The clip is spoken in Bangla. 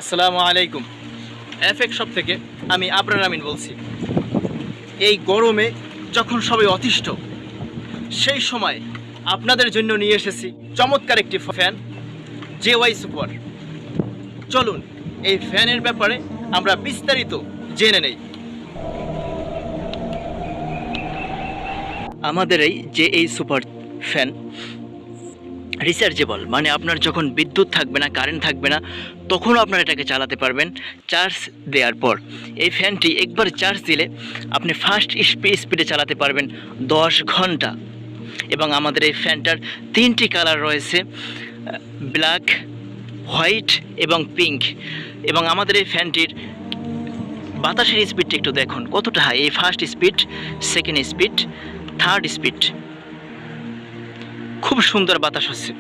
আসসালামু আলাইকুম। এফএক্স শপ থেকে আমি আবরার আমিন বলছি। এই গরমে যখন সবাই অতিষ্ঠ, সেই সময় আপনাদের জন্য নিয়ে এসেছি চমৎকার একটি ফ্যান, JY সুপার। চলুন এই ফ্যানের ব্যাপারে আমরা বিস্তারিত জেনে নেই। আমাদের এই JY সুপার ফ্যান রিচার্জেবল, মানে আপনার যখন বিদ্যুৎ থাকবে না, কারেন্ট থাকবে না, তখনও আপনারা এটাকে চালাতে পারবেন চার্জ দেওয়ার পর। এই ফ্যানটি একবার চার্জ দিলে আপনি ফাস্ট স্পিডে চালাতে পারবেন 10 ঘন্টা। এবং আমাদের এই ফ্যানটার 3টি কালার রয়েছে, ব্ল্যাক, হোয়াইট এবং পিঙ্ক। এবং আমাদের এই ফ্যানটির বাতাসের স্পিডটা একটু দেখুন কতটা হাই। এই first speed, second speed, third speed, খুব সুন্দর বাতাস হচ্ছে।